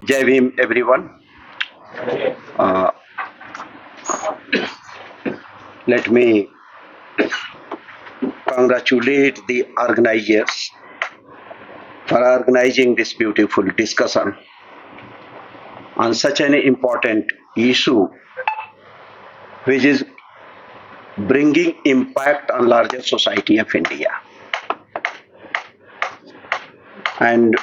Jai Bhim, everyone. Uh, Let me congratulate the organizers for organizing this beautiful discussion on such an important issue, which is bringing impact on larger society of India. And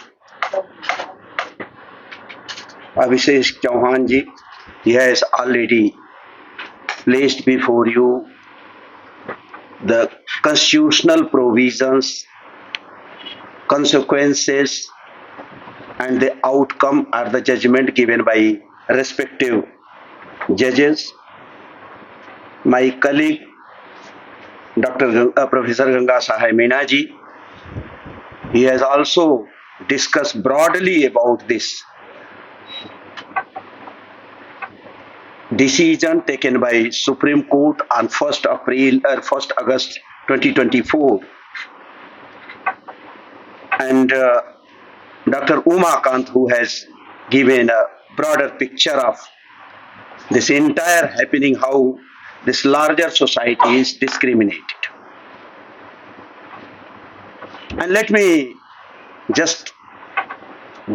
Abhishek Chauhan ji, he has already placed before you the constitutional provisions, consequences, and the outcome are the judgment given by respective judges. My colleague, Professor Ganga Sahai Meena ji, he has also discussed broadly about this decision taken by Supreme Court on 1st August 2024, and Dr. Umakant, who has given a broader picture of this entire happening, how this larger society is discriminated. And let me just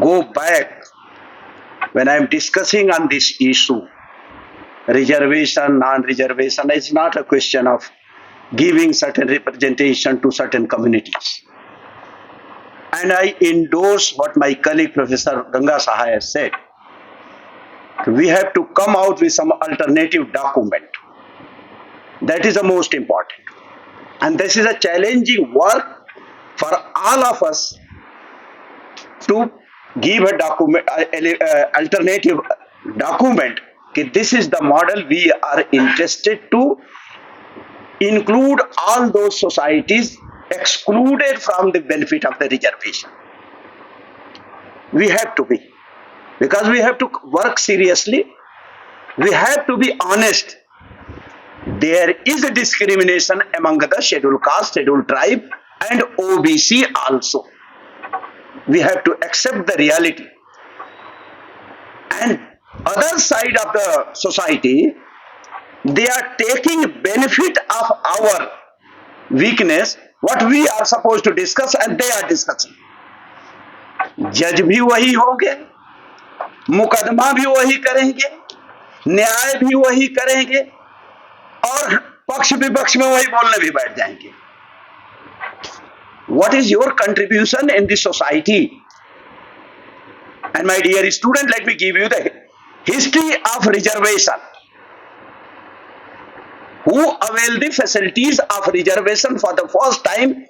go back when I am discussing on this issue. Reservation, non-reservation is not a question of giving certain representation to certain communities. And I endorse what my colleague Professor Ganga Sahai has said. We have to come out with some alternative document. That is the most important. And this is a challenging work for all of us to give a document, alternative document. This is the model we are interested to include all those societies excluded from the benefit of the reservation. We have to be, because we have to work seriously. We have to be honest. There is a discrimination among the scheduled caste, scheduled tribe, and OBC also. We have to accept the reality. And other side of the society, they are taking benefit of our weakness, what we are supposed to discuss, and they are discussing. जज भी वही होंगे, मुकदमा भी वही करेंगे, न्याय भी वही करेंगे, और पक्ष विपक्ष में वही बोलने भी बैठ जाएंगे. What is your contribution in this society? And my dear student, let me give you the history of reservation. Who availed the facilities of reservation for the first time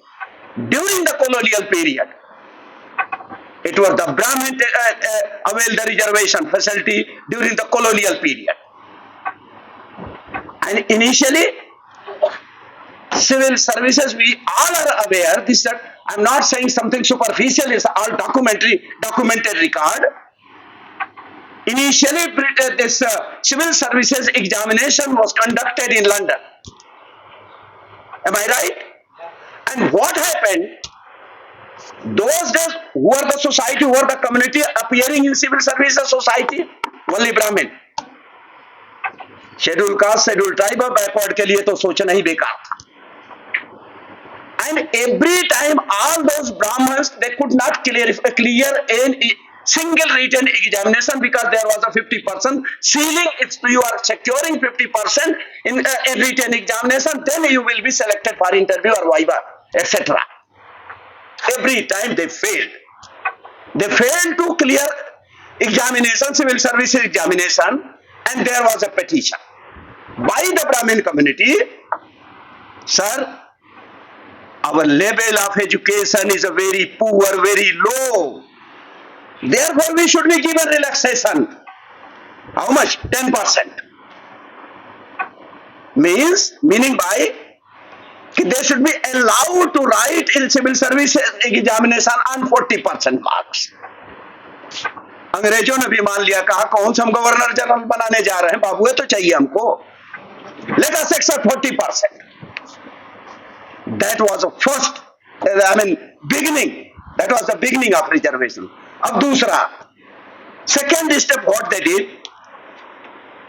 during the colonial period? It was the Brahmin availed the reservation facility during the colonial period. And initially, civil services, we all are aware, this that I'm not saying something superficial, it's all documented record. Initially, this civil services examination was conducted in London. Am I right? And what happened? Those days, who were the society, who were the community appearing in civil services society? Only Brahmin. Scheduled caste, scheduled tribe, backward के लिए तो सोचना ही बेकार था. And every time, all those Brahmins, they could not clear a single written examination, because there was a 50% ceiling. If you are securing 50% in a written examination, then you will be selected for interview or viva, etc. Every time they failed. They failed to clear examination, civil services examination, and there was a petition by the Brahmin community. Sir, our level of education is a very poor, very low. Therefore, we should be given relaxation. How much? 10%. Meaning by they should be allowed to write in civil services examination on 40% marks. अंग्रेजों ने भी मान लिया, कहा कौन से हम governor general बनाने जा रहे हैं, बाबू तो चाहिए हमको. Let us accept 40%. That was the first, beginning. That was the beginning of reservation. अब दूसरा, Second step, what they did,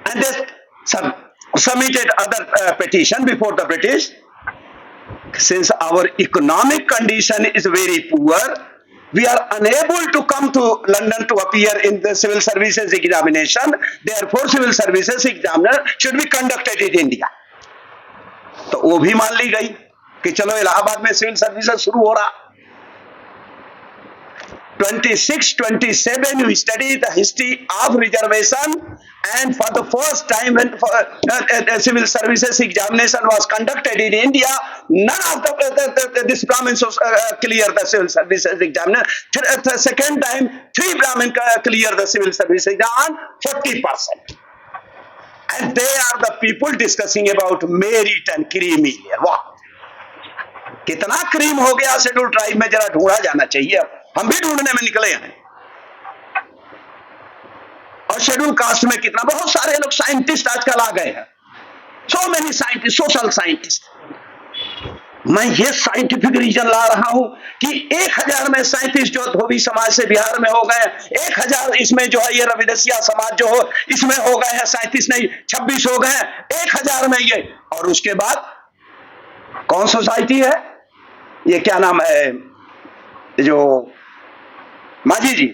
and they submitted other petition before the British. Since our economic condition is very poor, we are unable to come to London to appear in the civil services examination. Therefore, civil services examiner should be conducted in India. तो वो भी मान ली गई कि चलो इलाहाबाद में civil services शुरू हो रहा. 26-27 we study the history of reservation, and for the first time when civil services examination was conducted in India, none of this Brahmins clear the civil services examination. The second time 3 Brahmins clear the civil service exam, 40%. And they are the people discussing about merit and creamy layer. वाह, कितना cream हो गया schedule tribe में, जरा ढूंढा जाना चाहिए. हम भी ढूंढने में निकले हैं. और शेड्यूल कास्ट में कितना, बहुत सारे लोग साइंटिस्ट आजकल आ गए हैं. So many scientist, social scientist. मैं ये साइंटिफिक रीजन ला रहा हूं कि 1000 में 37 जो धोबी समाज से बिहार में हो गए, 1000 इसमें जो है ये रविदसिया समाज जो हो इसमें हो गए हैं, 37 नहीं 26 हो गए, 1000 में ये. और उसके बाद कौन सोसाइटी है, ये क्या नाम है, जो माझी जी,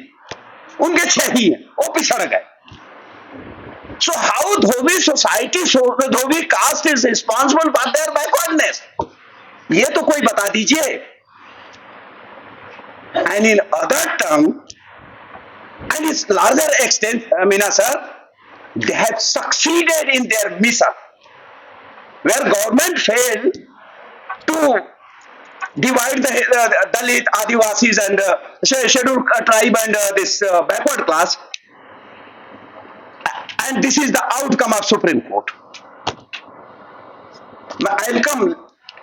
उनके 6 ही हैं, वो पिछड़ गए. So how Dhobi society, Dhobi caste is responsible for their backwardness, ये तो कोई बता दीजिए. And in other term and it's larger extent, Meena sir, they have succeeded in their mission, where government failed to divide the Dalit, Adivasis and scheduled tribe and this backward class, and this is the outcome of Supreme Court. I will come,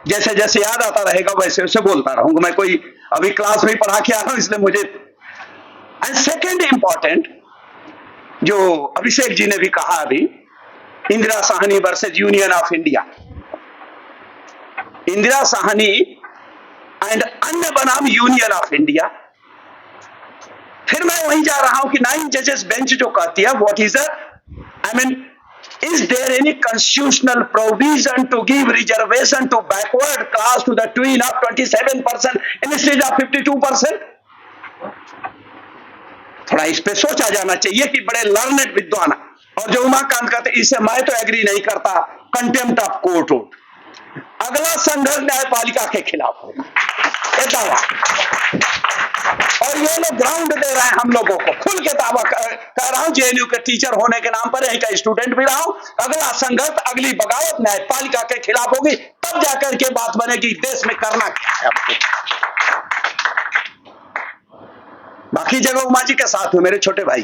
जैसे जैसे याद आता रहेगा वैसे वैसे बोलता रहूंगा. मैं कोई अभी क्लास में पढ़ा के आ रहा हूं, इसलिए मुझे. एंड सेकेंड इंपॉर्टेंट, जो अभिषेक जी ने भी कहा अभी, Indira Sahni versus Union of India. Indira Sahni and अन्य बनाम यूनियन ऑफ इंडिया. फिर मैं वहीं जा रहा हूं कि 9 जजेस बेंच जो कहती है, what is I mean, is there any constitutional provision to give reservation to backward class to the tune of 27% instead of 52%? थोड़ा इस पे सोचा जाना चाहिए कि बड़े लर्नेड विद्वान. और जो उमाकांत कहते, इससे मैं तो एग्री नहीं करता, कंटेम्प्ट ऑफ कोर्ट हो. अगला संघर्ष न्यायपालिका के खिलाफ होगा, ये दावा. और ये लोग ग्राउंड दे रहे हैं हम लोगों को, खुल के दावा कर रहा हूं. जेएनयू के टीचर होने के नाम पर, यहीं का स्टूडेंट भी रहा हूं. अगला संघर्ष, अगली बगावत न्यायपालिका के खिलाफ होगी, तब जाकर के बात बनेगी देश में करना क्या है आपको. बाकी जगह उमा जी के साथ में मेरे छोटे भाई.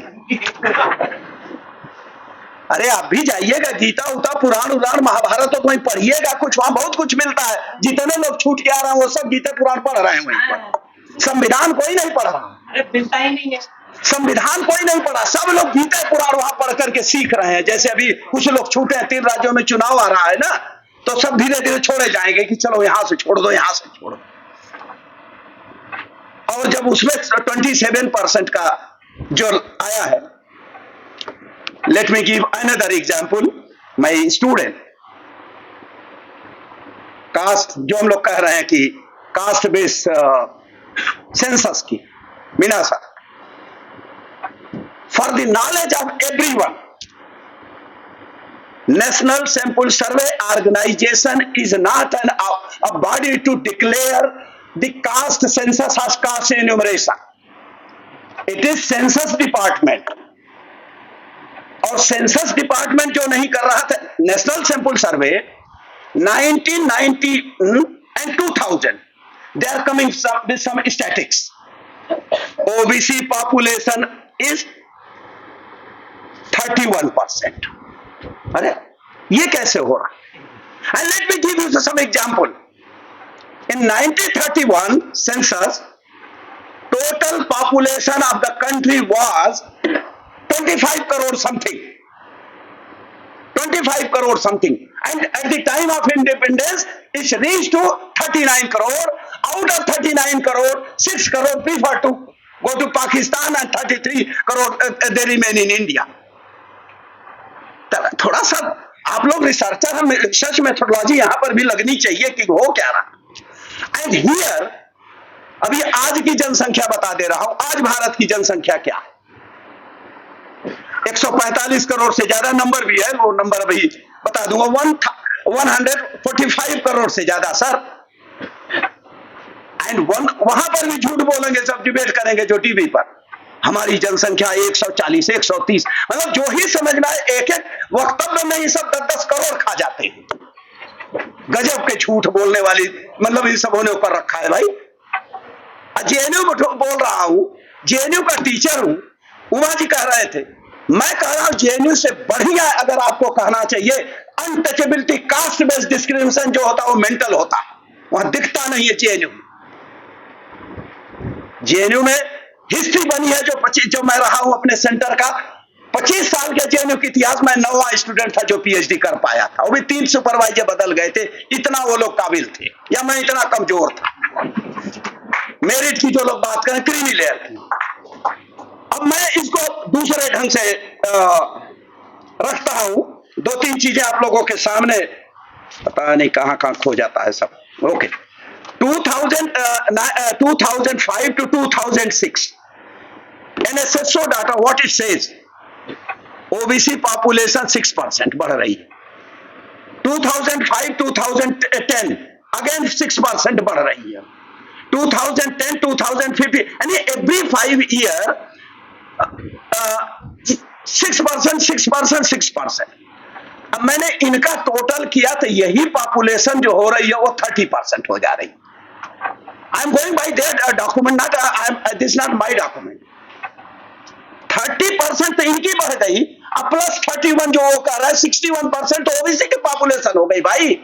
अरे आप भी जाइएगा, गीता उता पुराण उराण महाभारत तो वहीं पढ़िएगा, कुछ वहां बहुत कुछ मिलता है. जितने लोग छूट के आ रहे हैं वो सब गीता पुराण पढ़ रहे हैं वहीं पर. संविधान कोई नहीं पढ़ रहा. अरे मिलता ही नहीं है. संविधान कोई नहीं पढ़ा, सब लोग गीता पुराण वहां पढ़ करके सीख रहे हैं. जैसे अभी कुछ लोग छूटे हैं, 3 राज्यों में चुनाव आ रहा है ना, तो सब धीरे धीरे छोड़े जाएंगे कि चलो यहां से छोड़ दो, यहां से छोड़ दो. और जब उसमें 27% का जो आया है, let me give another example. My student, caste जो हम लोग कह रहे हैं कि कास्ट बेस्ड सेंसस की, Meena sir, for the knowledge of everyone, national sample survey organisation is not an a body to declare the caste census as caste enumeration. It is census department. और census department जो नहीं कर रहा था, national sample survey 1990 and 2000, they are coming with some statistics. OBC population is 31%. अरे ये कैसे हो रहा? And let me give you some example. In 1931 census, total population of the country was 25 crore something. 25 crore something. And at the time of independence, it reached to 39 crore. Out of 39 crore, 6 crore prefer to go to Pakistan and 33 crore they remain in India. थोड़ा सा आप लोग researcher हैं, research methodology यहां पर भी लगनी चाहिए कि हो क्या रहा। एंड हियर अभी आज की जनसंख्या बता दे रहा हूं, आज भारत की जनसंख्या क्या, 145 करोड़ से ज्यादा नंबर भी है, वो नंबर अभी बता दूंगा, 145 करोड़ से ज्यादा सर। एंड वहां पर भी झूठ बोलेंगे, सब डिबेट करेंगे जो टीवी पर, हमारी जनसंख्या 140 130, मतलब जो ही समझना है एक एक वक्तव्य में ये सब 10-10 करोड़ खा जाते हैं। गजब के झूठ बोलने वाली, मतलब इन सबों ने ऊपर रखा है भाई। जेएनयू बोल रहा हूं, जेएनयू का टीचर हूं, उमा जी कह रहे थे, मैं कह रहा हूं जेएनयू से बढ़िया अगर आपको कहना चाहिए अनटचेबिलिटी, कास्ट बेस्ड डिस्क्रिमिनेशन जो होता है वो मेंटल होता, वहां दिखता नहीं है जेएनयू। जेएनयू में हिस्ट्री बनी है, जो मैं रहा हूं अपने सेंटर का 25 साल के जेएनयू के इतिहास में 9वां स्टूडेंट था जो पीएचडी कर पाया था, वो भी 3 सुपरवाइजर बदल गए थे, इतना वो लोग काबिल थे, या मैं इतना कमजोर था। मेरिट की जो लोग बात करें, क्रीमी लेयर की। अब मैं इसको दूसरे ढंग से रखता हूं, 2-3 चीजें आप लोगों के सामने, पता नहीं कहां कहां खो जाता है सब। Okay, 2005 to 2006 NSSO data, what it says, OBC population 6% बढ़ रही है। 2005-2010 अगेन 6% बढ़ रही है। 2010-2015 यानी एवरी 5 ईयर 6%। अब मैंने इनका टोटल किया तो यही पॉपुलेशन जो हो रही है वो 30% हो जा रही है। आई am going by there document, not this not my document. 30% तो इनकी बढ़ गई, अब प्लस 31 जो वो कर रहा है 61% तो ओबीसी की पॉपुलेशन हो गई भाई।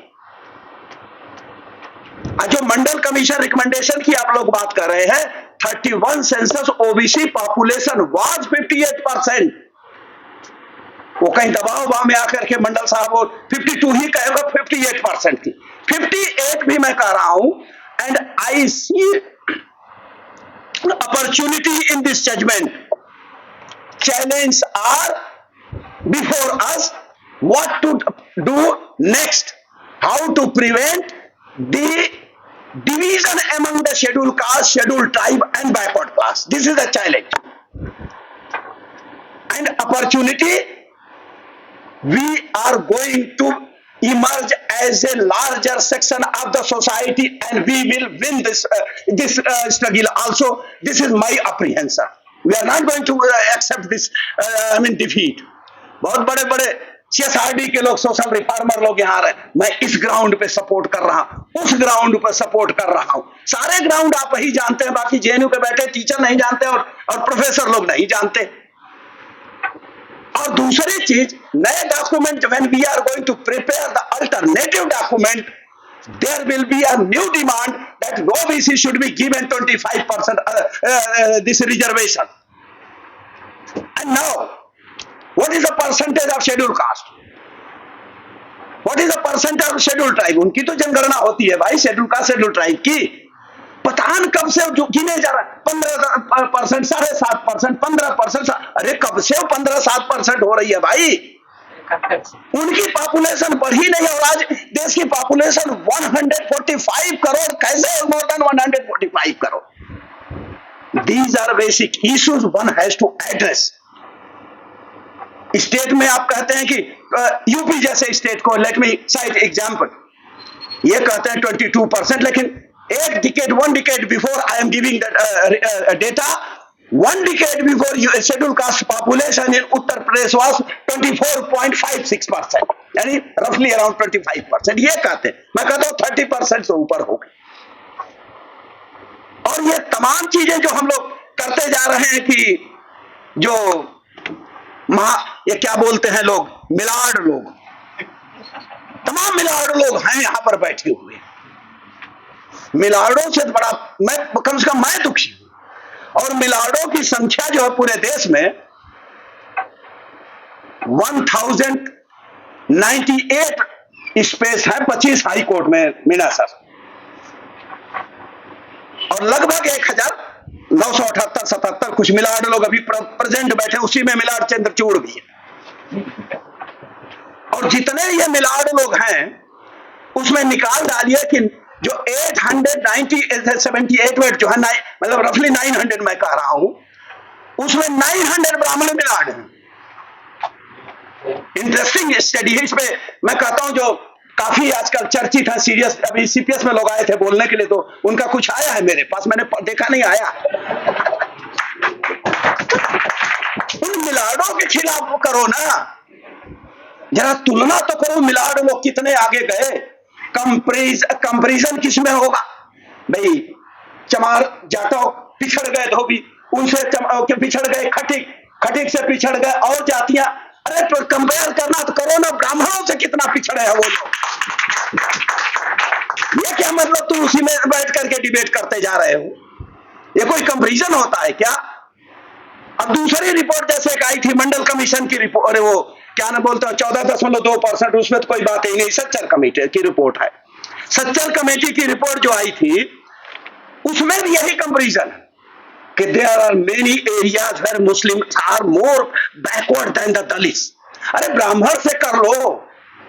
जो मंडल कमीशन रिकमेंडेशन की आप लोग बात कर रहे हैं, 31 सेंसस ओबीसी पॉपुलेशन वाज 58%। वो कहीं दबाव में आकर के मंडल साहब वो 52 ही कहेगा, 58% थी, 58 भी मैं कह रहा हूं। And I see opportunity in this judgement. Challenges are before us. What to do next? How to prevent the division among the scheduled caste, scheduled tribe, and backward class? This is the challenge. And opportunity, we are going to emerge as a larger section of the society, and we will win this struggle. Also, this is my apprehension. We are not going to accept this defeat. बहुत बड़े बड़े CSRD के लोग, social reformer लोग यहाँ रहे, मैं इस ग्राउंड पे सपोर्ट कर रहा हूँ, उस ग्राउंड पे सपोर्ट कर रहा हूँ। सारे ग्राउंड आप ही जानते हैं, बाकी जेएनयू के बैठे टीचर नहीं जानते और प्रोफेसर लोग नहीं जानते। और दूसरी चीज, नए document, when we are going to prepare the alternative document, there will be a new demand that OBC should be given 25% this reservation. And now, what is the percentage of scheduled caste? What is the percentage of scheduled tribe? उनकी तो जनगणना होती है भाई, scheduled caste, scheduled tribe की। पता न कब से जो गिने जा रहा है, 15%, 7.5%, 15%, अरे कब से 15-7% हो रही है भाई। उनकी पॉपुलेशन बढ़ी नहीं, और आज देश की पॉपुलेशन 145 करोड़, कैसे more than 145 crore? These are basic issues one has to address. State में आप कहते हैं कि यूपी जैसे स्टेट को, लेट मी साइट एग्जांपल, ये कहते हैं 22%, लेकिन एक decade, 1 decade before I am giving that data, 1 decade before scheduled caste population in Uttar Pradesh was 24.56%, यानी roughly around 25%। ये कहते हैं, मैं कहता हूं 30% से ऊपर हो गई। और ये तमाम चीजें जो हम लोग करते जा रहे हैं कि जो ये क्या बोलते हैं लोग, मिलाड़ लोग, तमाम मिलाड़ लोग हैं यहां पर बैठे हुए। मिलाड़ों से बड़ा मैं, कम से कम मैं दुखी हूं। और मिलाड़ों की संख्या जो है पूरे देश में 1098 स्पेस है 25 हाई कोर्ट में मीना सर, और लगभग 1000 978 77 कुछ मिलाड़ लोग अभी प्रेजेंट बैठे, उसी में मिलाड़ चंद्रचूड़ भी है। और जितने ये मिलाड़ लोग हैं उसमें निकाल डालिए कि जो 878 वेट जो है, मतलब रफली 900 मैं कह रहा हूं, उसमें 900 ब्राह्मण मिलाड़ हैं। इंटरेस्टिंग स्टडी है। इसमें मैं कहता हूं जो काफी आजकल चर्चित है, सीरियस, अभी सीपीएस में लोग आए थे बोलने के लिए, तो उनका कुछ आया है मेरे पास, मैंने देखा नहीं आया। उन मिलाड़ों के खिलाफ करो ना, जरा तुलना तो करो, मिलाड़ लोग कितने आगे गए। कंपैरिजन किसमें होगा भाई? चमार जाटव पिछड़ गए धोबी, उनसे पिछड़ गए खटिक, खटिक से पिछड़ गए और जातियां। अरे तो कंपेयर करना तो करो ना, ब्राह्मणों से कितना पिछड़े हैं वो लोग। ये क्या मतलब तुम उसी में बैठ करके डिबेट करते जा रहे हो? ये कोई कंपैरिजन होता है क्या? अब दूसरी रिपोर्ट जैसे एक आई थी मंडल कमीशन की रिपोर्ट, वो क्या ना बोलते हैं 14.2%, उसमें तो कोई बात ही नहीं, सच्चर कमेटी की रिपोर्ट है। सच्चर कमेटी की रिपोर्ट जो आई थी उसमें भी यही कंपैरिजन है कि there are many areas where Muslim are more backward than the Dalits. अरे ब्राह्मण से कर लो,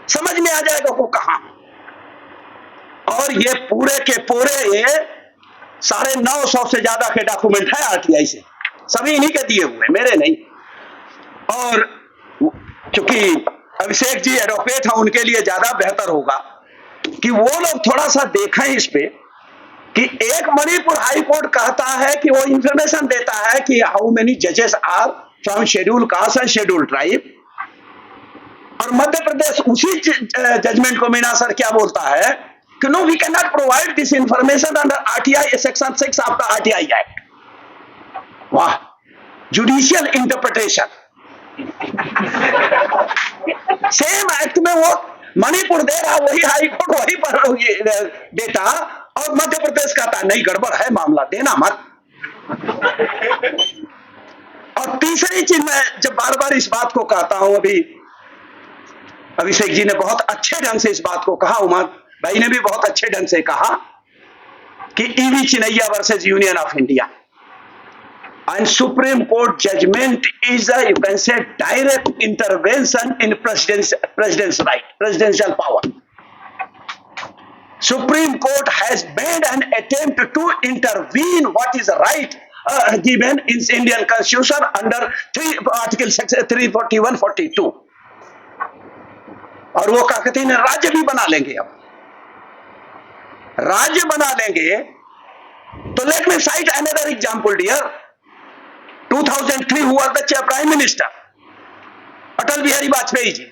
समझ में आ जाएगा वो कहां। और ये पूरे के पूरे 950 से ज्यादा के डॉक्यूमेंट है आरटीआई से, सभी इन्हीं के दिए हुए, मेरे नहीं। और चूंकि अभिषेक जी एडवोकेट हैं, उनके लिए ज्यादा बेहतर होगा कि वो लोग थोड़ा सा देखें इस पे कि एक मणिपुर हाई कोर्ट कहता है कि वो इंफॉर्मेशन देता है कि हाउ मेनी जजेस are from scheduled caste and scheduled tribe, और मध्य प्रदेश उसी जजमेंट को मीना सर क्या बोलता है कि no we can not provide this information under RTI section 6 of the RTI act. वाह, जुडिशियल इंटरप्रिटेशन। सेम एक्ट में वो मणिपुर दे रहा, वही हाई कोर्ट वही पर देता, और मध्य प्रदेश कहता नहीं, गड़बड़ है मामला, देना मत। और तीसरी चीज, मैं जब बार बार इस बात को कहता हूं, अभी अभिषेक जी ने बहुत अच्छे ढंग से इस बात को कहा, उमा भाई ने भी बहुत अच्छे ढंग से कहा कि EV Chinnaiah versus Union of India and Supreme Court judgment is a, you can say, direct intervention in president's right, presidential power. Supreme Court has made an attempt to intervene what is right given in Indian Constitution under Article 341-42, और वो क्या कहते हैं, राज्य भी बना लेंगे। अब राज्य बना लेंगे तो let me cite another example dear. 2003 who was the prime minister? Atal Bihari Vajpayee ji.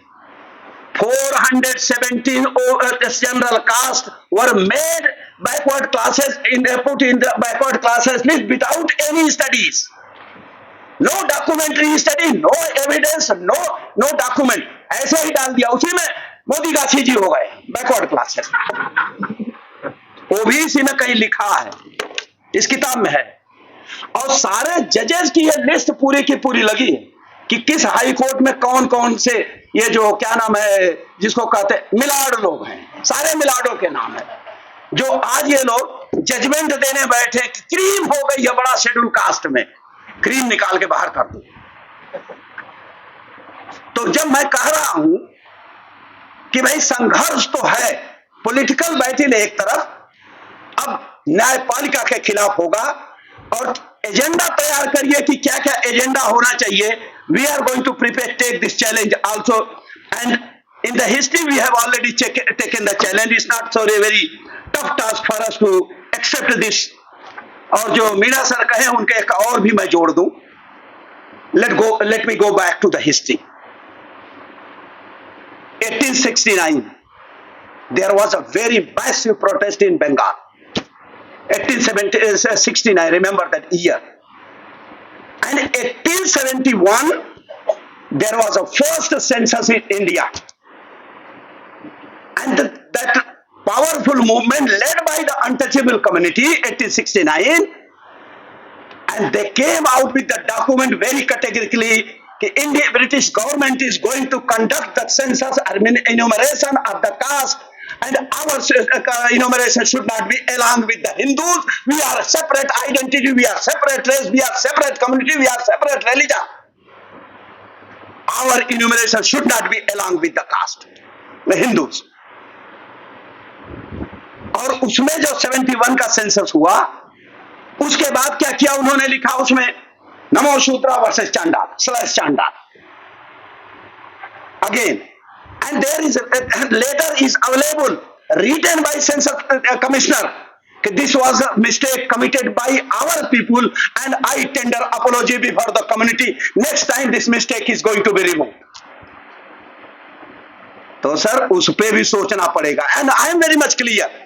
417 general caste were made backward classes, put in the backward classes list without any studies. No documentary study, no evidence, no document. ऐसे ही डाल दिया, उसी में मोदी गाछी जी हो गए backward classes. वो भी इसी में कहीं लिखा है, इस किताब में है। और सारे जजेस की ये लिस्ट पूरी की पूरी लगी है कि किस हाई कोर्ट में कौन कौन से, ये जो क्या नाम है जिसको कहते हैं मिलाड़ लोग हैं, सारे मिलाड़ों के नाम है, जो आज ये लोग जजमेंट देने बैठे कि क्रीम हो गई है बड़ा शेड्यूल कास्ट में, क्रीम निकाल के बाहर कर दो। तो जब मैं कह रहा हूं कि भाई संघर्ष तो है, पॉलिटिकल बैटल एक तरफ, अब न्यायपालिका के खिलाफ होगा, और एजेंडा तैयार करिए कि क्या क्या एजेंडा होना चाहिए। We are going to prepare take this challenge also, and in the history we have already taken the challenge. It's not so very tough task for us to accept this. और जो Meena sir कहे उनके एक और भी मैं जोड़ दूं, let me go back to the history. 1869 there was a very massive protest in Bengal. 1869, remember that year. And 1871 there was a first census in India, and that powerful movement led by the untouchable community, 1869, and they came out with the document very categorically that British government is going to conduct the census enumeration of the caste and our enumeration should not be along with the Hindus. We are a separate identity, we are separate race, we are separate community, we are separate religion. Our enumeration should not be along with the caste, the Hindus. और उसमें जो 71 का census हुआ, उसके बाद क्या किया उन्होंने लिखा उसमें, नमो शूद्रा वर्सेस चांडाल स्लैश चांडाल again, and there is a letter is available written by census commissioner. This was a mistake committed by our people and I tender apology before the community. Next time this mistake is going to be removed. तो sir उस पे भी सोचना पड़ेगा. And I am very much clear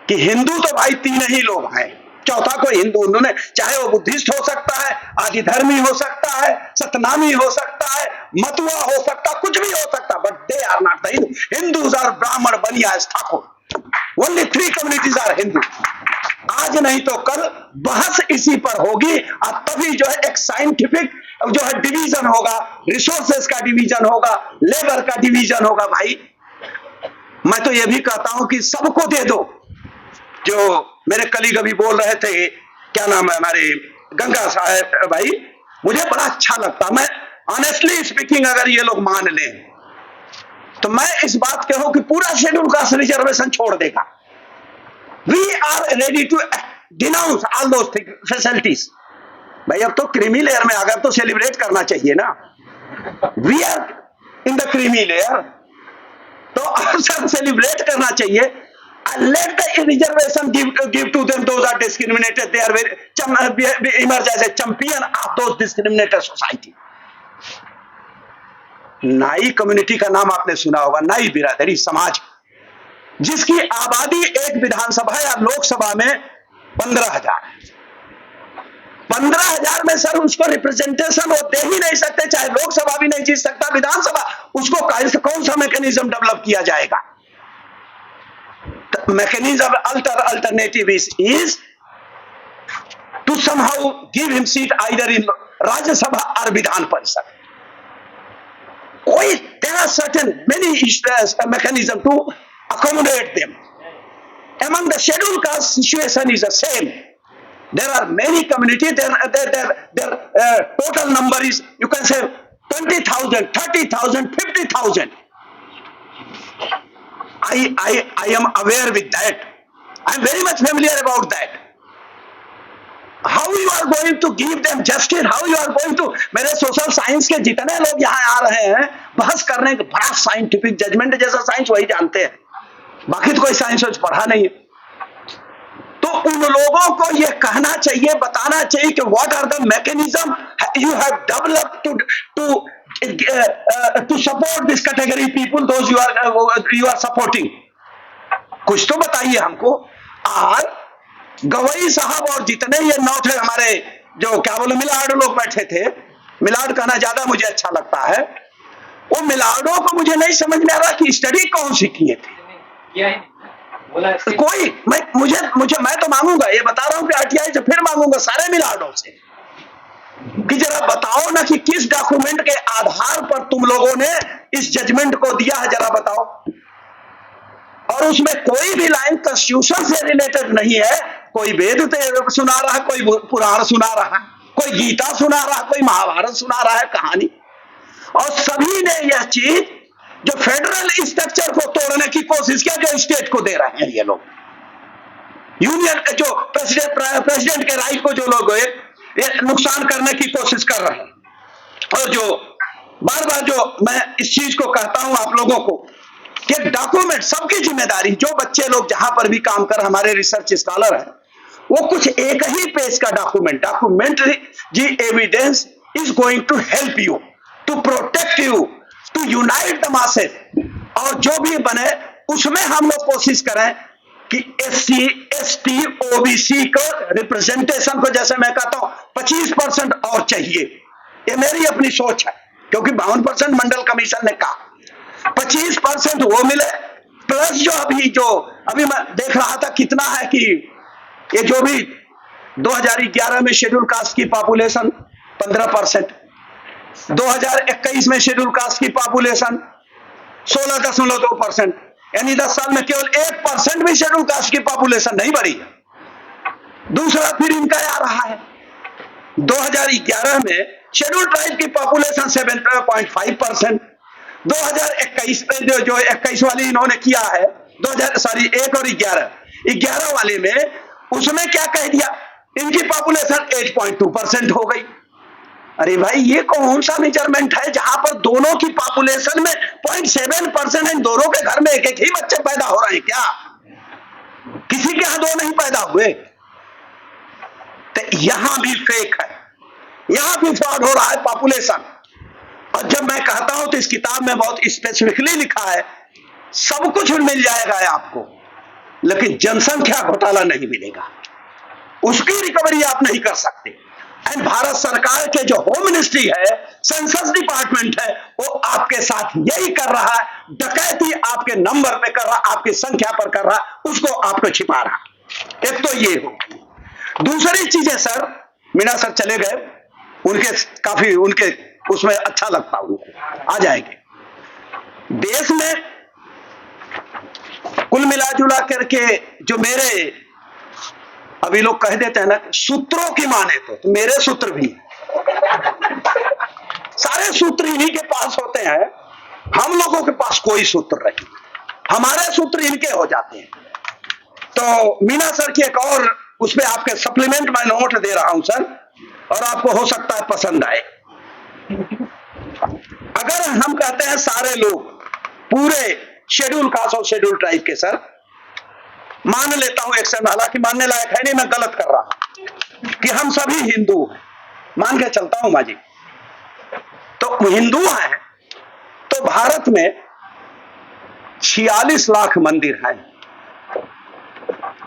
कि हिंदू तो भाई तीन ही लोग हैं, चौथा कोई हिंदू उन्होंने, चाहे वो बुद्धिस्ट हो सकता है, आदिधर्मी हो सकता है, सतनामी हो सकता है, मतुआ हो सकता, कुछ भी हो सकता, but they are not the Hindu. Hindus are Brahmin, Bania, Thakur. Only 3 communities are Hindu. आज नहीं तो कल बहस इसी पर होगी और तभी जो है एक साइंटिफिक जो है डिवीजन होगा, रिसोर्सेस का डिवीजन होगा, लेबर का डिवीजन होगा. भाई मैं तो ये भी कहता हूं कि सबको दे दो. जो मेरे कलीग अभी बोल रहे थे, क्या नाम है हमारे गंगा साहब भाई, मुझे बड़ा अच्छा लगता. मैं ऑनेस्टली स्पीकिंग अगर ये लोग मान लें तो मैं इस बात के हूं कि पूरा शेड्यूल कास्ट रिजर्वेशन छोड़ देगा. We are ready to denounce all those facilities. भाई अब तो क्रीमी लेयर में अगर तो सेलिब्रेट करना चाहिए ना. We are in the creamy layer, तो अब सब सेलिब्रेट करना चाहिए. Let the reservation give to them those are discriminated. They are very emerge as a champion of those discriminated society. नाई कम्युनिटी का नाम आपने सुना होगा, नाई बिरादरी समाज, जिसकी आबादी एक विधानसभा या लोकसभा में 15,000 है. 15,000 में सर उसको रिप्रेजेंटेशन वो दे ही नहीं सकते, चाहे लोकसभा भी नहीं जीत सकता, विधानसभा, उसको कौन सा मैकेनिज्म डेवलप किया जाएगा? The mechanism alternative is to somehow give him seat either in Rajya Sabha or Vidhan Parishad. There are certain many mechanism to accommodate them. Among the scheduled caste situation is the same. There are many communities. Their total number is, you can say, 20,000, 30,000, 50,000. I am aware with that. I am very much familiar about that. How you are going to give them justice? How you are going to? मेरे social science के जितने लोग यहाँ आ रहे हैं बहस करने के, बड़ा साइंटिफिक जजमेंट जैसा साइंस वही जानते हैं, बाकी तो कोई साइंस पढ़ा नहीं है. तो उन लोगों को ये कहना चाहिए, बताना चाहिए कि what are the mechanism you have developed to support this category people, those you are supporting. कुछ तो बताइए हमको. और गवई साहब और जितने ये नौट है हमारे, जो क्या बोले मिलाड लोग बैठे थे, मिलाड कहना ज्यादा मुझे अच्छा लगता है, वो मिलाडों को मुझे नहीं समझ में आ रहा कि स्टडी कौन सी किए थे. कोई मैं तो मांगूंगा, ये बता रहा हूं कि आरटीआई से फिर मांगूंगा सारे मिलाडों से कि जरा बताओ ना कि किस डॉक्यूमेंट के आधार पर तुम लोगों ने इस जजमेंट को दिया है, जरा बताओ. और उसमें कोई भी लाइन कॉन्स्टिट्यूशन से रिलेटेड नहीं है. कोई वेद सुना रहा है, कोई पुराण सुना रहा है, कोई गीता सुना रहा है, कोई महाभारत सुना रहा है कहानी. और सभी ने यह चीज जो फेडरल स्ट्रक्चर को तोड़ने की कोशिश किया, जो स्टेट को दे रहे हैं ये लोग, यूनियन जो प्रेसिडेंट के राइट को जो लोग ये नुकसान करने की कोशिश कर रहे हैं. और जो बार बार जो मैं इस चीज को कहता हूं आप लोगों को कि डॉक्यूमेंट सबकी जिम्मेदारी, जो बच्चे लोग जहां पर भी काम कर हमारे रिसर्च स्कॉलर हैं, वो कुछ एक ही पेज का डॉक्यूमेंट्री जी evidence is going to help you, to protect you, to unite the masses. और जो भी बने उसमें हम लोग कोशिश करें कि SC, ST, OBC को रिप्रेजेंटेशन को, जैसे मैं कहता हूं 25% और चाहिए. ये मेरी अपनी सोच है, क्योंकि 52% मंडल कमीशन ने कहा, 25% वो मिले, प्लस जो अभी मैं देख रहा था कितना है कि ये जो भी 2011 में शेड्यूल कास्ट की पॉपुलेशन 15%, 2021 में शेड्यूल कास्ट की पॉपुलेशन 16.2%, यानी 10 साल में केवल 1% भी शेड्यूल कास्ट की पॉपुलेशन नहीं बढ़ी है। दूसरा फिर इनका आ रहा है 2011 में शेड्यूल ट्राइब की पॉपुलेशन 7.5%, 2021 में जो 21 वाली इन्होंने किया है 1 और 11 वाले में, उसमें क्या कह दिया, इनकी पॉपुलेशन 8.2% हो गई। अरे भाई ये कौन सा मेजरमेंट है जहां पर दोनों की पॉपुलेशन में 0.7% है, दोनों के घर में एक एक ही बच्चे पैदा हो रहे हैं क्या? किसी के यहां 2 नहीं पैदा हुए? तो यहां भी फेक है, यहां भी फ्रॉड हो रहा है पॉपुलेशन। और जब मैं कहता हूं तो इस किताब में बहुत स्पेसिफिकली लिखा है, सब कुछ मिल जाएगा आपको, लेकिन जनसंख्या घोटाला नहीं मिलेगा, उसकी रिकवरी आप नहीं कर सकते। एंड भारत सरकार के जो होम मिनिस्ट्री है, सेंसस डिपार्टमेंट है, वो आपके साथ यही कर रहा है, डकैती आपके नंबर पे कर रहा, आपकी संख्या पर कर रहा, उसको आपको छिपा रहा। एक तो ये हो। दूसरी चीजें सर, मीना सर चले गए, उनके काफी उनके उसमें अच्छा लगता उनको, आ जाएंगे। देश में कुल मिला जुला करके जो मेरे अभी लोग कह देते हैं ना सूत्रों की माने तो मेरे सूत्र भी सारे सूत्र इन्हीं के पास होते हैं, हम लोगों के पास कोई सूत्र नहीं, हमारे सूत्र इनके हो जाते हैं। तो मीना सर की एक और उसमें आपके सप्लीमेंट में नोट दे रहा हूं सर, और आपको हो सकता है पसंद आए। अगर हम कहते हैं सारे लोग पूरे शेड्यूल कास्ट और शेड्यूल ट्राइब के सर, मान लेता हूं एक्शन, हालांकि मानने लायक है नहीं, मैं गलत कर रहा हूं, कि हम सभी हिंदू हैं, मान के चलता हूं माजी, तो हिंदू हैं, तो भारत में 46 लाख मंदिर हैं,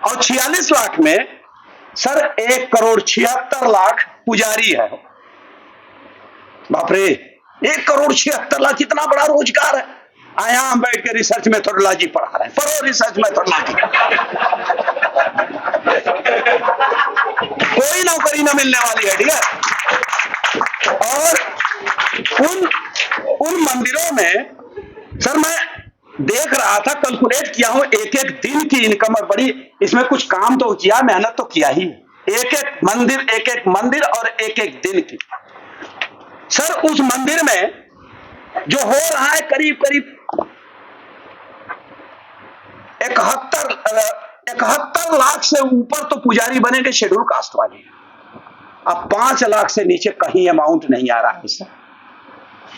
और 46 लाख में सर 1,76,00,000 पुजारी है। बाप रे, 1,76,00,000, कितना बड़ा रोजगार है। आया हम बैठ के रिसर्च मेथोडोलॉजी पढ़ा रहे हैं, पढ़ो रिसर्च मेथोडोलॉजी। कोई नौकरी ना मिलने वाली है, ठीक है। और उन मंदिरों में सर मैं देख रहा था, कैलकुलेट किया हूं, एक एक दिन की इनकम है बड़ी, इसमें कुछ काम तो किया, मेहनत तो किया ही, एक एक मंदिर और एक एक दिन की। सर उस मंदिर में जो हो रहा है करीब 71 लाख से ऊपर तो पुजारी बनेंगे शेड्यूल कास्ट वाले। अब 5 लाख से नीचे कहीं अमाउंट नहीं आ रहा है सर।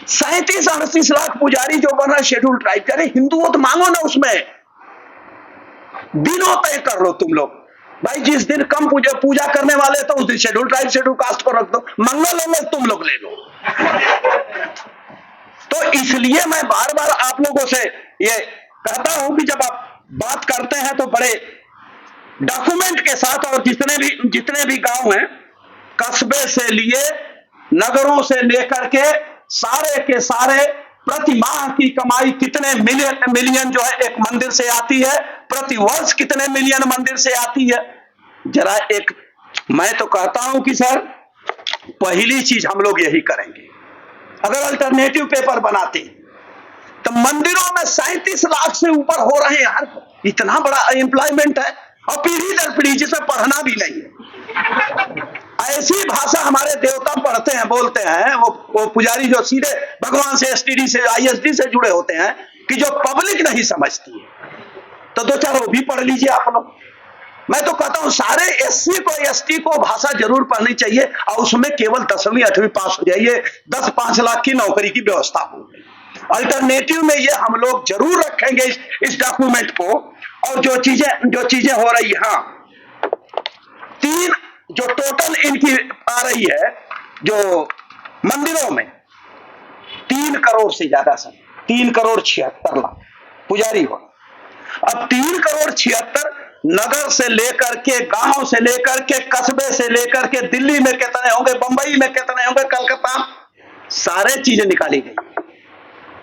37-38 लाख पुजारी जो बन रहा है शेड्यूल ट्राइब का। हिंदू हो तो मांगो ना, उसमें दिनों तय कर लो तुम लोग, भाई जिस दिन कम पूजा करने वाले तो उस दिन शेड्यूल ट्राइब शेड्यूल कास्ट को रख दो, मंगल होंगे तुम लोग ले लो। तो इसलिए मैं बार बार आप लोगों से ये कहता हूं कि जब आप बात करते हैं तो बड़े डॉक्यूमेंट के साथ, और जितने भी गांव हैं, कस्बे से लिए नगरों से लेकर के सारे के सारे, प्रति माह की कमाई कितने मिलियन जो है एक मंदिर से आती है, प्रति वर्ष कितने मिलियन मंदिर से आती है। जरा एक मैं तो कहता हूं कि सर पहली चीज हम लोग यही करेंगे, अगर अल्टरनेटिव पेपर बनाते तो मंदिरों में 37 लाख से ऊपर हो रहे हैं यार, इतना बड़ा एम्प्लॉयमेंट है, और पीढ़ी दर पीढ़ी जिसे पढ़ना भी नहीं है। ऐसी भाषा हमारे देवता पढ़ते हैं, बोलते हैं, वो पुजारी जो सीधे भगवान से, एसटीडी से, आईएसडी से जुड़े होते हैं, कि जो पब्लिक नहीं समझती है, तो 2-4 वो भी पढ़ लीजिए आप लोग। मैं तो कहता हूं सारे एससी को, एसटी को भाषा जरूर पढ़नी चाहिए, और उसमें केवल 10वीं 8वीं पास हो जाइए, 10-5 लाख की नौकरी की व्यवस्था हो। अल्टरनेटिव में ये हम लोग जरूर रखेंगे इस डॉक्यूमेंट को। और जो चीजें हो रही है, हाँ, 3 जो टोटल इनकी आ रही है जो मंदिरों में, 3 करोड़ से ज्यादा सर, 3,76,00,000 पुजारी हो। अब 3,76,00,000 नगर से लेकर के, गांव से लेकर के, कस्बे से लेकर के, दिल्ली में कितने होंगे, बंबई में कितने होंगे, कलकत्ता, सारे चीजें निकाली गई।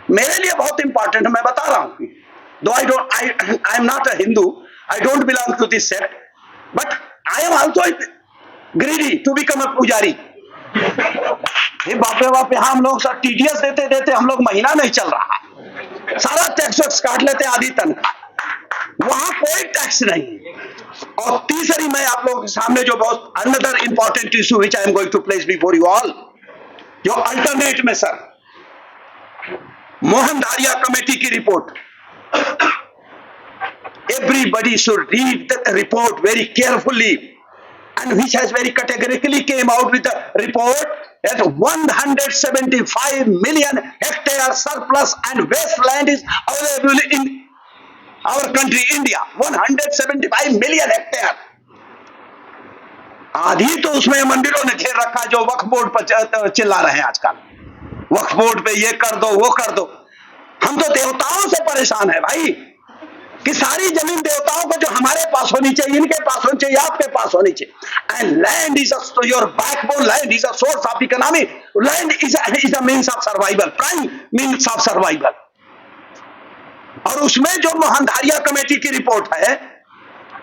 मेरे लिए बहुत इंपॉर्टेंट, मैं बता रहा हूं, though I am not a Hindu, I don't belong to this sect, but I am also greedy to become a pujari. बाप रे बाप, यहां हम लोग सर टीडीएस देते हम लोग महीना नहीं चल रहा, सारा टैक्स काट लेते, आधी तनख्वाह। वहां कोई टैक्स नहीं है। और तीसरी मैं आप लोगों के सामने जो बहुत another important issue which I am going to place before you all, जो अल्टरनेट में सर मोहन धारिया कमेटी की report, everybody should read the report very carefully, and which has very categorically came out with the report that 175 million hectare surplus and wasteland is available in our country India. 175 million hectare, आधी तो उसमें मंदिरों ने घेर रखा जो वक्फ board पर चिल्ला रहे हैं आजकल, वक्फ बोर्ड पे ये कर दो वो कर दो। हम तो देवताओं से परेशान है भाई कि सारी जमीन देवताओं को जो हमारे पास होनी चाहिए, इनके पास होनी चाहिए, आपके पास होनी चाहिए। And land is your backbone, land is a source of economy, land is a means of survival, prime means of survival. और उसमें जो मोहन धारिया कमेटी की रिपोर्ट है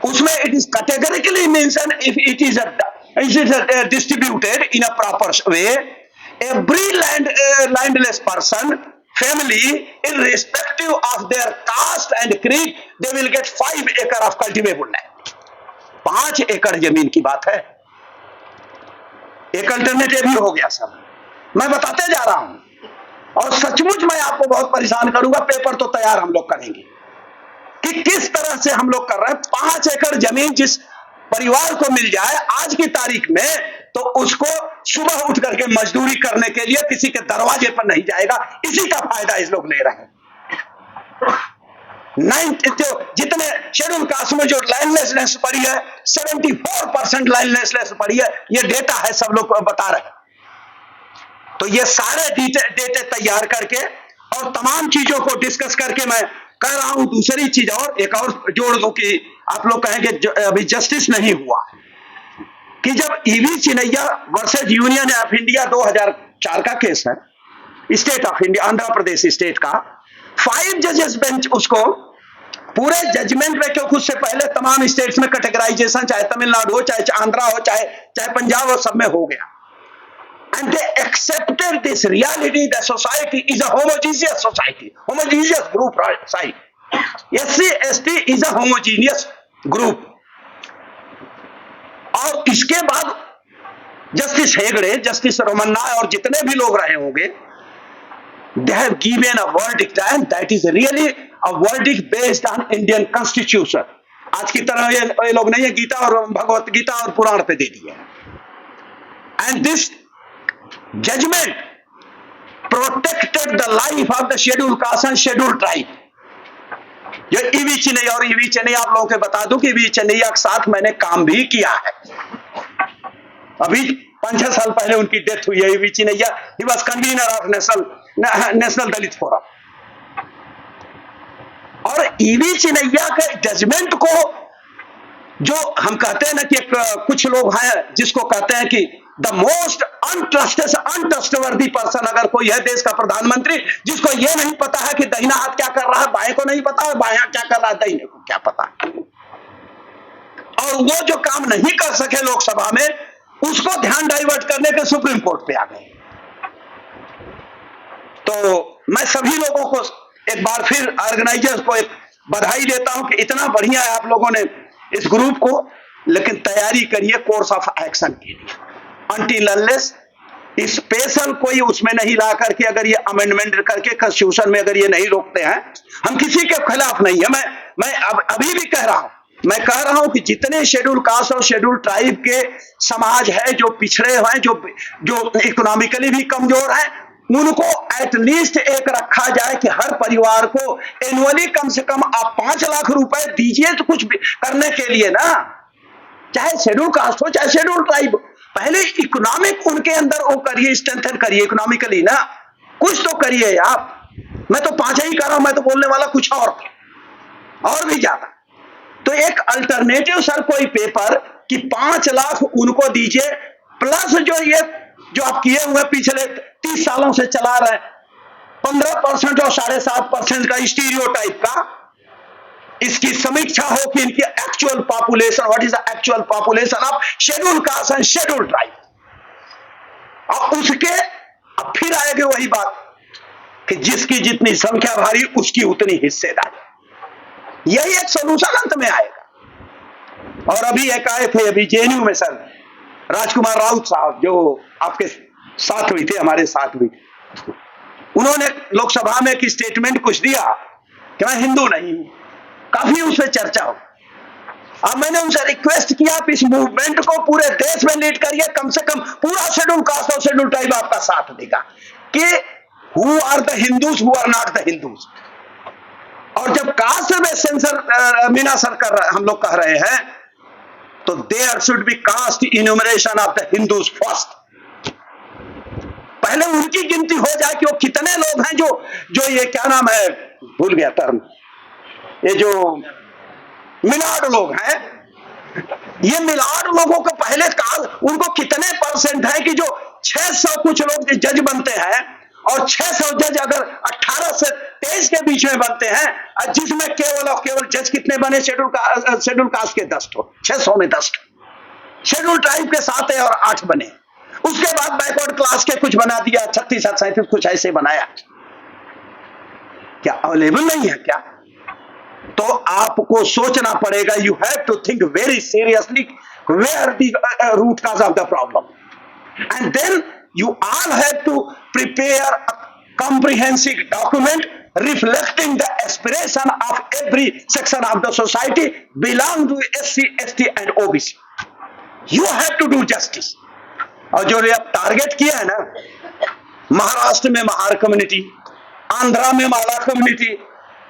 उसमें it is categorically mention, if it is distributed in a proper way, every landless person family, irrespective of their caste and creed, they will get 5 acre of cultivable land. 5 एकड़ जमीन की बात है। एक alternative भी हो गया सर, मैं बताते जा रहा हूं और सचमुच मैं आपको बहुत परेशान करूंगा। पेपर तो तैयार हम लोग करेंगे कि किस तरह से हम लोग कर रहे हैं। 5 एकड़ जमीन जिस परिवार को मिल जाए आज की तारीख में, तो उसको सुबह उठ करके मजदूरी करने के लिए किसी के दरवाजे पर नहीं जाएगा। इसी का फायदा इस लोग ले रहे हैं। जितने शेड्यूल कास्ट में जो लाइनलेसनेस पड़ी है, 74% लाइनलेसनेस पड़ी है, ये डेटा है, सब लोग बता रहे हैं। तो ये सारे डेटे तैयार करके और तमाम चीजों को डिस्कस करके मैं कह रहा हूं। दूसरी चीज और एक और जोड़ दूं कि आप लोग कहेंगे अभी जस्टिस नहीं हुआ, कि जब EV Chinnaiah versus Union of India 2004 का केस है, state of India, Andhra Pradesh state का, 5 जजेस बेंच उसको पूरे जजमेंट में, क्योंकि उससे पहले तमाम स्टेट्स में कैटेगराइजेशन, चाहे तमिलनाडु हो, चाहे आंध्रा हो, चाहे पंजाब हो, सब में हो गया। And they accepted this reality that society is a homogeneous society, homogeneous group, right? SC, ST is a homogeneous group. और इसके बाद जस्टिस हेगड़े, जस्टिस रमन्ना और जितने भी लोग रहे होंगे, they have given a verdict and that is really a verdict based on Indian Constitution. आज की तरह ये लोग नहीं है गीता और भगवत गीता और पुराण पे दे दिए। And this judgment protected the life of the scheduled caste and scheduled tribe. ये ईवी चिनैया, और ईवी चिनैया आप लोगों को बता दूं कि ईवी चिनैया के साथ मैंने काम भी किया है। अभी 5-6 साल पहले उनकी डेथ हुई है। EV Chinnaiah, he was convener of National Dalit Forum. और ईवी चिनैया के जजमेंट को जो हम कहते हैं ना कि कुछ लोग हैं जिसको कहते हैं कि द मोस्ट अनट्रस्टवर्दी पर्सन अगर कोई है देश का प्रधानमंत्री, जिसको यह नहीं पता है कि दाहिना हाथ क्या कर रहा है, बाएं को नहीं पता है, बायां क्या कर रहा है, दाहिने को क्या पता। और वो जो काम नहीं कर सके लोकसभा में, उसको ध्यान डाइवर्ट करने के सुप्रीम कोर्ट पे आ गए। तो मैं सभी लोगों को एक बार फिर ऑर्गेनाइजर्स को एक बधाई देता हूं कि इतना बढ़िया है आप लोगों ने इस ग्रुप को, लेकिन तैयारी करिए कोर्स ऑफ एक्शन के लिए। अनटिल अनलेस स्पेशल कोई उसमें नहीं ला करके, अगर ये अमेंडमेंट करके कॉन्स्टिट्यूशन में अगर ये नहीं रोकते हैं, हम किसी के खिलाफ नहीं है। मैं अभी भी कह रहा हूं, मैं कह रहा हूं कि जितने शेड्यूल कास्ट और शेड्यूल ट्राइब के समाज है, जो पिछड़े हुए हैं, जो इकोनॉमिकली भी कमजोर है, उनको एटलीस्ट एक रखा जाए कि हर परिवार को एनुअली कम से कम आप 5 लाख रुपए दीजिए तो कुछ करने के लिए ना, चाहे शेड्यूल कास्ट हो चाहे शेड्यूल ट्राइब। पहले इकोनॉमिक उनके अंदर वो करिए, स्ट्रेंथन करिए इकोनॉमिकली ना, कुछ तो करिए आप। मैं तो 5 ही कर रहा हूं, मैं तो बोलने वाला कुछ और था और भी ज्यादा। तो एक अल्टरनेटिव सर कोई पेपर कि 5 लाख उनको दीजिए, प्लस जो आप किए हुए पिछले 30 सालों से चला रहे 15% और 7.5% का स्टीरियोटाइप का, इसकी समीक्षा हो कि इनकी actual population, what is the actual population of schedule caste and scheduled tribe. और उसके अब फिर आएगी वही बात कि जिसकी जितनी संख्या भारी उसकी उतनी हिस्सेदारी। यही एक सोल्यूशन अंत में आएगा। और अभी एक आए थे अभी जेएनयू में सर, राजकुमार राउत साहब, जो आपके साथ हुई थे, हमारे साथ हुई, उन्होंने लोकसभा में एक स्टेटमेंट कुछ दिया कि मैं हिंदू नहीं हूं, काफी उस पर चर्चा हो। अब मैंने उनसे रिक्वेस्ट किया आप इस मूवमेंट को पूरे देश में लीड करिए, कम से कम पूरा शेड्यूल कास्ट और शेड्यूल ट्राइब आपका साथ देगा कि who are the Hindus, who are not the Hindus. और जब कास्ट में सेंसर मीना सर हम लोग कह रहे हैं, तो there should be caste enumeration of the Hindus first. पहले उनकी गिनती हो जाए कि वो कितने लोग हैं जो ये क्या नाम है, भूल गया टर्म, ये जो मिलाड लोग हैं, ये मिलाड लोगों को पहले काल उनको कितने परसेंट है कि जो 600 कुछ लोग जज बनते हैं, और 600 जज अगर 18 से 23 के बीच में बनते हैं, जिसमें केवल और केवल जज कितने बने शेड्यूल कास्ट के 10 हो, 600 में 10, शेड्यूल ट्राइब के 7 है और 8 बने। उसके बाद बैकवर्ड क्लास के कुछ बना दिया, 36 37 कुछ ऐसे बनाया। क्या अवेलेबल नहीं है क्या? तो आपको सोचना पड़ेगा, you have to think very seriously where the root cause of the problem, and then you all have to prepare a comprehensive document reflecting the aspiration of every section of the society belong to SC, ST and OBC. You have to do justice. और जो अब target किया है ना, महाराष्ट्र में Mahar community, Andhra में माला community,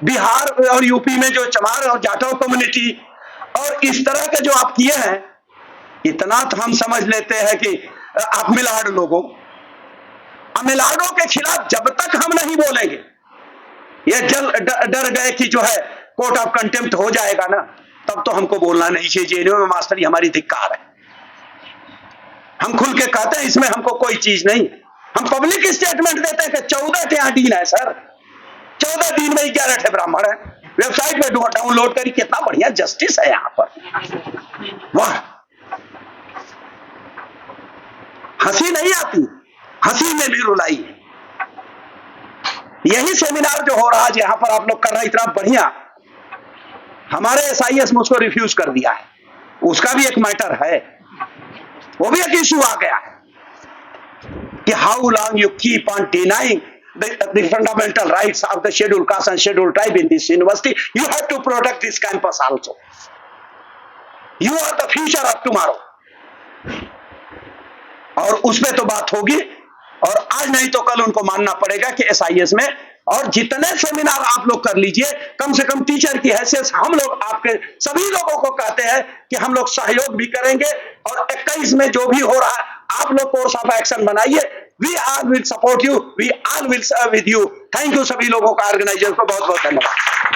Bihar और UP में जो चमार और जाटव कम्युनिटी, और इस तरह के जो आप किए हैं, इतना तो हम समझ लेते हैं कि आप मिलाड लोगों, मिलाडों के खिलाफ जब तक हम नहीं बोलेंगे, ये डर गए कि जो है कोर्ट ऑफ कंटेम्प्ट हो जाएगा ना, तब तो हमको बोलना नहीं चाहिए। जेएनयू में मास्टर, ये हमारी धिक्कार है। हम खुल के कहते हैं इसमें हमको कोई चीज नहीं, हम पब्लिक स्टेटमेंट देते हैं कि 14 थे डीन है सर, 14 डीन में 11 थे ब्राह्मण है। वेबसाइट पे डाउनलोड करी, कितना बढ़िया जस्टिस है यहाँ पर, वाह। हंसी नहीं आती, हंसी में भी रुलाई है। यही सेमिनार जो हो रहा है यहां पर आप लोग कर रहे हैं, इतना बढ़िया, हमारे SIS में उसको रिफ्यूज कर दिया है, उसका भी एक मैटर है, वो भी एक इशू आ गया है कि how long you keep on denying the fundamental rights of the scheduled caste and scheduled tribe in this university. You have to protect this campus also. You are the future of tomorrow. और उसमें तो बात होगी, और आज नहीं तो कल उनको मानना पड़ेगा कि SIS में, और जितने सेमिनार आप लोग कर लीजिए, कम से कम टीचर की हैसियत हम लोग आपके सभी लोगों को कहते हैं कि हम लोग सहयोग भी करेंगे, और 21 में जो भी हो रहा है आप लोग कोर्स ऑफ एक्शन बनाइए। We all will support you, we all will serve with you. Thank you सभी लोगों का, ऑर्गेनाइजर को बहुत बहुत धन्यवाद।